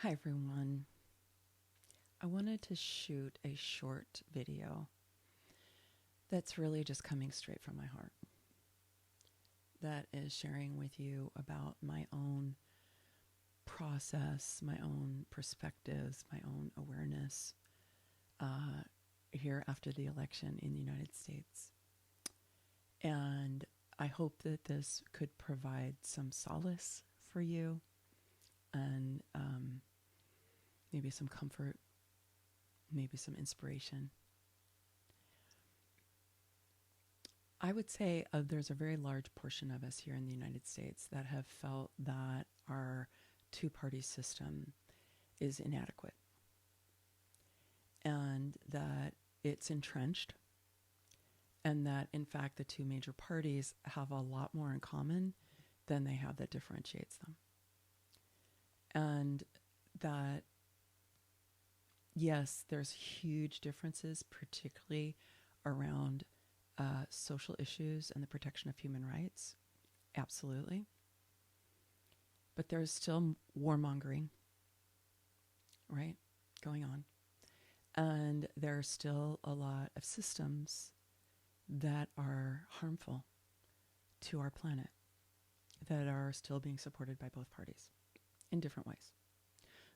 Hi everyone. I wanted to shoot a short video that's really just coming straight from my heart. That is sharing with you about my own process, my own perspectives, my own awareness here after the election in the United States. And I hope that this could provide some solace for you and maybe some comfort, maybe some inspiration. I would say there's a very large portion of us here in the United States that have felt that our two-party system is inadequate and that it's entrenched, and that, in fact, the two major parties have a lot more in common than they have that differentiates them. And that, yes, there's huge differences, particularly around social issues and the protection of human rights. Absolutely. But there's still warmongering, right, going on. And there are still a lot of systems that are harmful to our planet that are still being supported by both parties in different ways.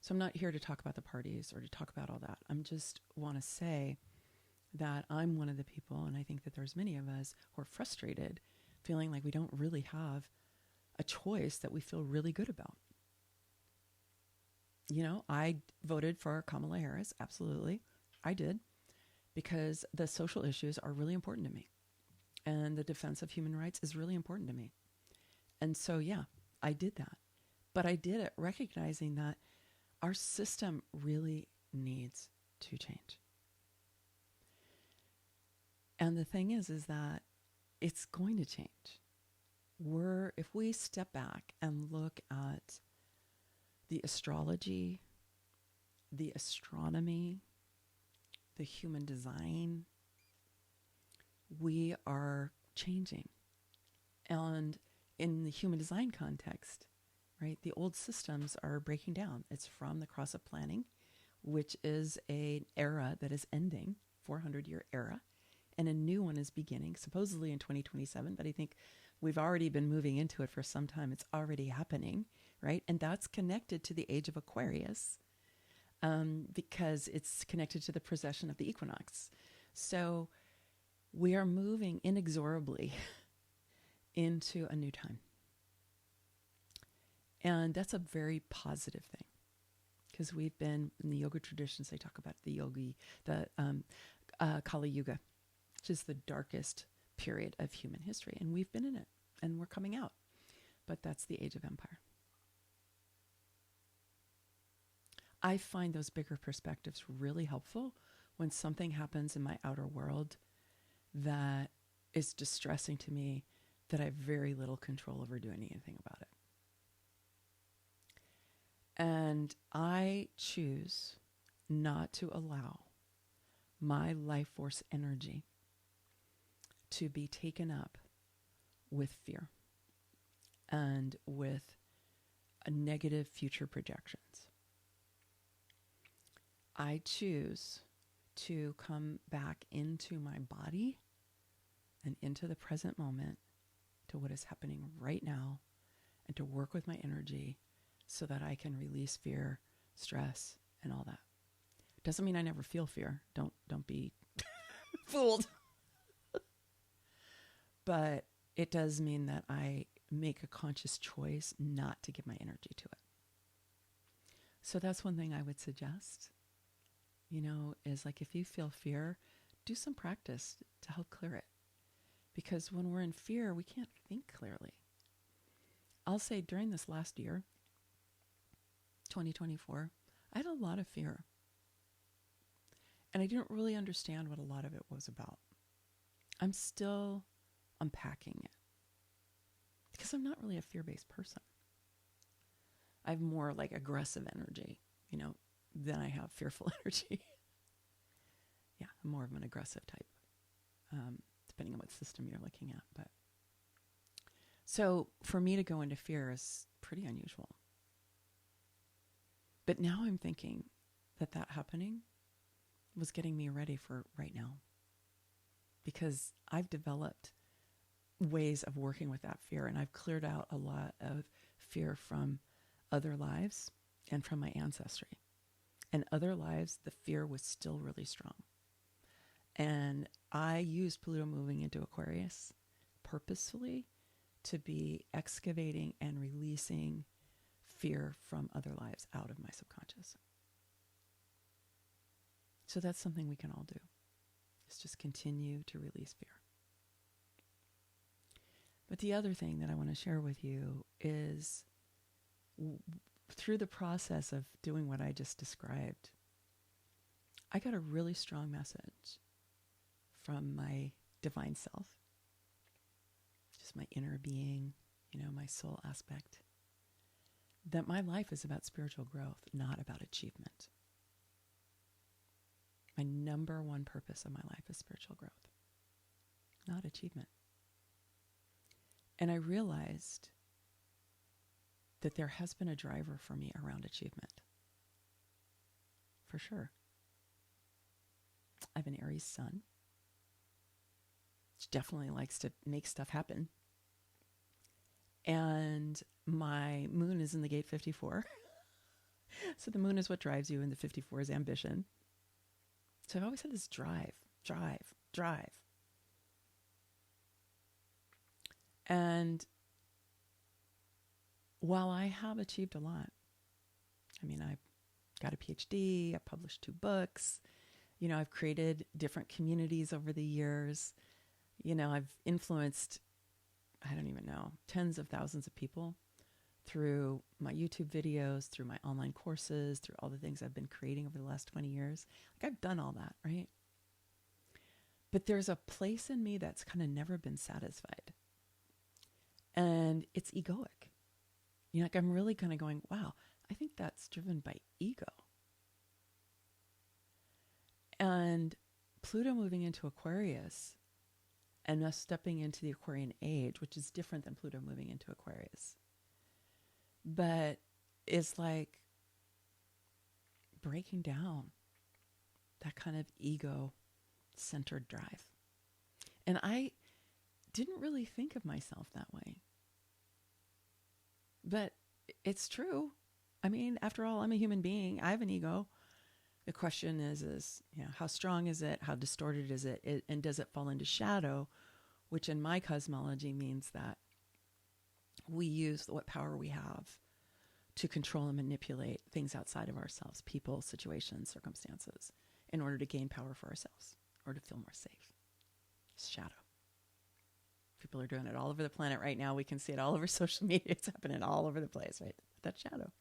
So I'm not here to talk about the parties or to talk about all that. I'm just want to say that I'm one of the people, and I think that there's many of us who are frustrated, feeling like we don't really have a choice that we feel really good about. You know, I voted for Kamala Harris, absolutely. I did, because the social issues are really important to me. And the defense of human rights is really important to me. And so, yeah, I did that. But I did it recognizing that our system really needs to change. And the thing is that it's going to change. If we step back and look at the astrology, the astronomy, the human design, we are changing. And in the human design context, right, the old systems are breaking down. It's from the cross of planning, which is an era that is ending, 400-year era, and a new one is beginning, supposedly in 2027, but I think we've already been moving into it for some time. It's already happening, right? And that's connected to the age of Aquarius because it's connected to the precession of the equinox. So we are moving inexorably into a new time. And that's a very positive thing, because we've been, in the yoga traditions, they talk about the Kali Yuga, which is the darkest period of human history. And we've been in it, and we're coming out. But that's the age of empire. I find those bigger perspectives really helpful when something happens in my outer world that is distressing to me, that I have very little control over doing anything about it. And I choose not to allow my life force energy to be taken up with fear and with a negative future projections. I choose to come back into my body and into the present moment, to what is happening right now, and to work with my energy so that I can release fear, stress, and all that. Doesn't mean I never feel fear. Don't be fooled. But it does mean that I make a conscious choice not to give my energy to it. So that's one thing I would suggest, is like, if you feel fear, do some practice to help clear it. Because when we're in fear, we can't think clearly. I'll say during this last year, 2024, I had a lot of fear. And I didn't really understand what a lot of it was about. I'm still unpacking it, because I'm not really a fear-based person. I have more like aggressive energy, than I have fearful energy. Yeah, I'm more of an aggressive type, depending on what system you're looking at. But so for me to go into fear is pretty unusual. But now I'm thinking that happening was getting me ready for right now, because I've developed ways of working with that fear, and I've cleared out a lot of fear from other lives and from my ancestry. And other lives, the fear was still really strong. And I used Pluto moving into Aquarius purposefully to be excavating and releasing fear from other lives out of my subconscious. So that's something we can all do, is just continue to release fear. But the other thing that I want to share with you is through the process of doing what I just described, I got a really strong message from my divine self, just my inner being, my soul aspect, that my life is about spiritual growth, not about achievement. My number one purpose of my life is spiritual growth, not achievement. And I realized that there has been a driver for me around achievement. For sure. I have an Aries sun, which definitely likes to make stuff happen. And my moon is in the gate 54. So the moon is what drives you, and the 54 is ambition. So I've always had this drive. And while I have achieved a lot, I've got a PhD, I've published 2 books, I've created different communities over the years, I've influenced, I don't even know, tens of thousands of people through my YouTube videos, through my online courses, through all the things I've been creating over the last 20 years. I've done all that, right? But there's a place in me that's kind of never been satisfied. And it's egoic. I'm really kind of going, wow, I think that's driven by ego. And Pluto moving into Aquarius and us stepping into the Aquarian age, which is different than Pluto moving into Aquarius, but it's like breaking down that kind of ego-centered drive. And I didn't really think of myself that way. But it's true. After all, I'm a human being. I have an ego. The question is, how strong is it? How distorted is it? And does it fall into shadow? Which in my cosmology means that we use what power we have to control and manipulate things outside of ourselves, people, situations, circumstances, in order to gain power for ourselves or to feel more safe. It's shadow. People are doing it all over the planet right now. We can see it all over social media. It's happening all over the place, right? That's shadow.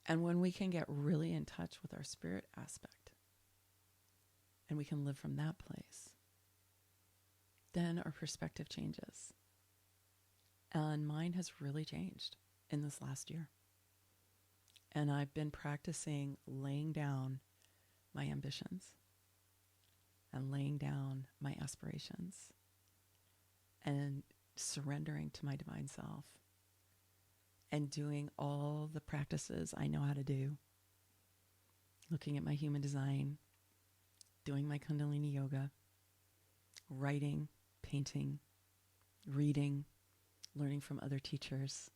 And when we can get really in touch with our spirit aspect, and we can live from that place, then our perspective changes. And mine has really changed in this last year. And I've been practicing laying down my ambitions and laying down my aspirations and surrendering to my divine self and doing all the practices I know how to do, looking at my human design, doing my Kundalini yoga, writing, painting, reading, learning from other teachers,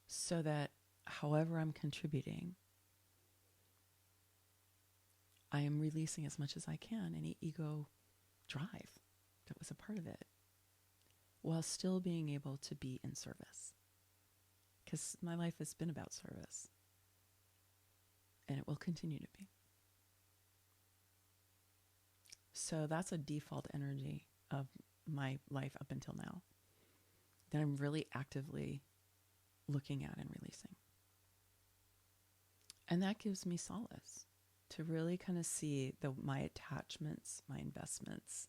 so that however I'm contributing, I am releasing as much as I can any ego drive that was a part of it, while still being able to be in service. Because my life has been about service, and it will continue to be. So that's a default energy of my life up until now that I'm really actively looking at and releasing. And that gives me solace to really kind of see my attachments, my investments,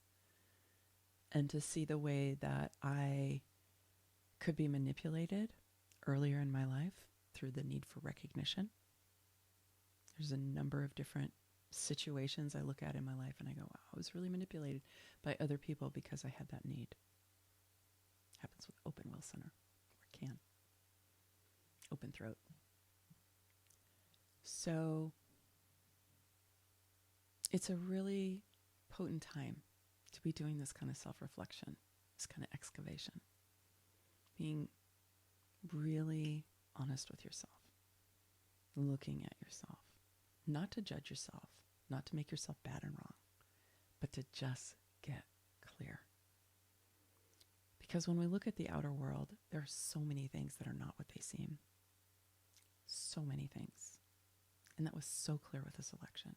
and to see the way that I could be manipulated earlier in my life through the need for recognition. There's a number of different situations I look at in my life and I go, wow, I was really manipulated by other people because I had that need. Happens with Open Will Center, or can. throat. So it's a really potent time to be doing this kind of self-reflection, this kind of excavation, being really honest with yourself, looking at yourself, not to judge yourself, not to make yourself bad and wrong, but to just get clear. Because when we look at the outer world, there are so many things that are not what they seem. So many things. And that was so clear with this election.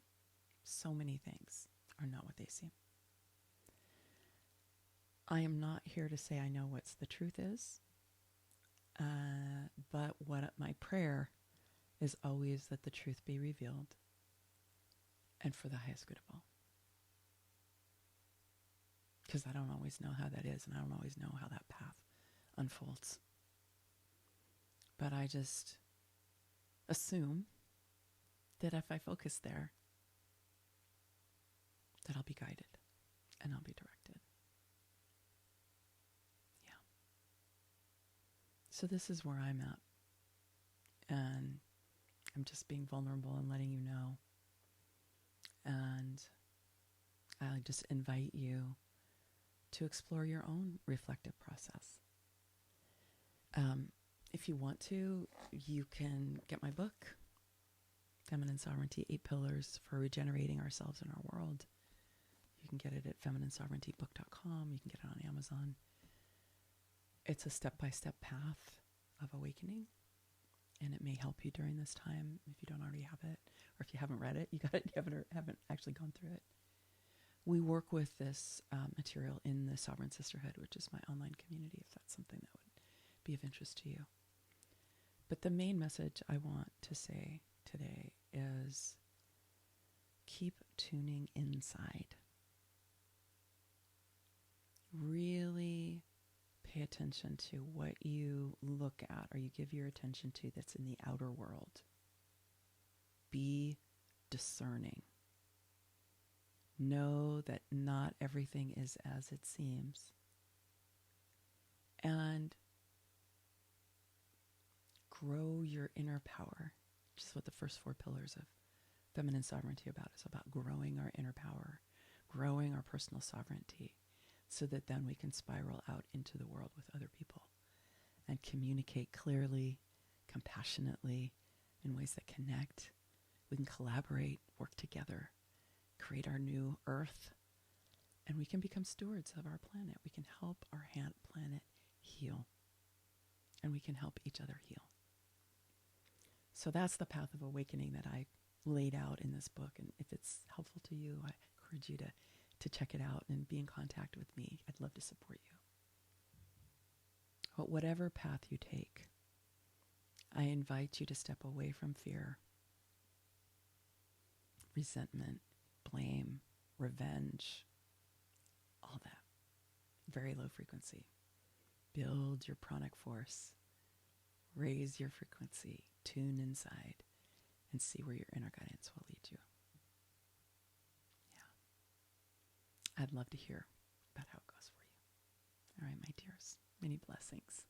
So many things are not what they seem. I am not here to say I know what the truth is, but what my prayer is always that the truth be revealed and for the highest good of all. Because I don't always know how that is, and I don't always know how that path unfolds. But I just assume that if I focus there, that I'll be guided and I'll be directed. Yeah. So this is where I'm at. And I'm just being vulnerable and letting you know. And I just invite you to explore your own reflective process. If you want to, you can get my book, Feminine Sovereignty, 8 Pillars for Regenerating Ourselves in Our World. You can get it at femininesovereigntybook.com. You can get it on Amazon. It's a step-by-step path of awakening, and it may help you during this time if you don't already have it, or if you haven't read it, you haven't actually gone through it. We work with this material in the Sovereign Sisterhood, which is my online community, if that's something that would be of interest to you. But the main message I want to say today is keep tuning inside. Really pay attention to what you look at or you give your attention to that's in the outer world. Be discerning. Know that not everything is as it seems. And grow your inner power, which is what the first 4 pillars of feminine sovereignty about. It's about growing our inner power, growing our personal sovereignty, so that then we can spiral out into the world with other people and communicate clearly, compassionately, in ways that connect. We can collaborate, work together, create our new earth, and we can become stewards of our planet. We can help our planet heal, and we can help each other heal. So that's the path of awakening that I laid out in this book. And if it's helpful to you, I encourage you to check it out and be in contact with me. I'd love to support you. But whatever path you take, I invite you to step away from fear, resentment, blame, revenge, all that. Very low frequency. Build your pranic force. Raise your frequency. Tune inside and see where your inner guidance will lead you. Yeah. I'd love to hear about how it goes for you. All right, my dears. Many blessings.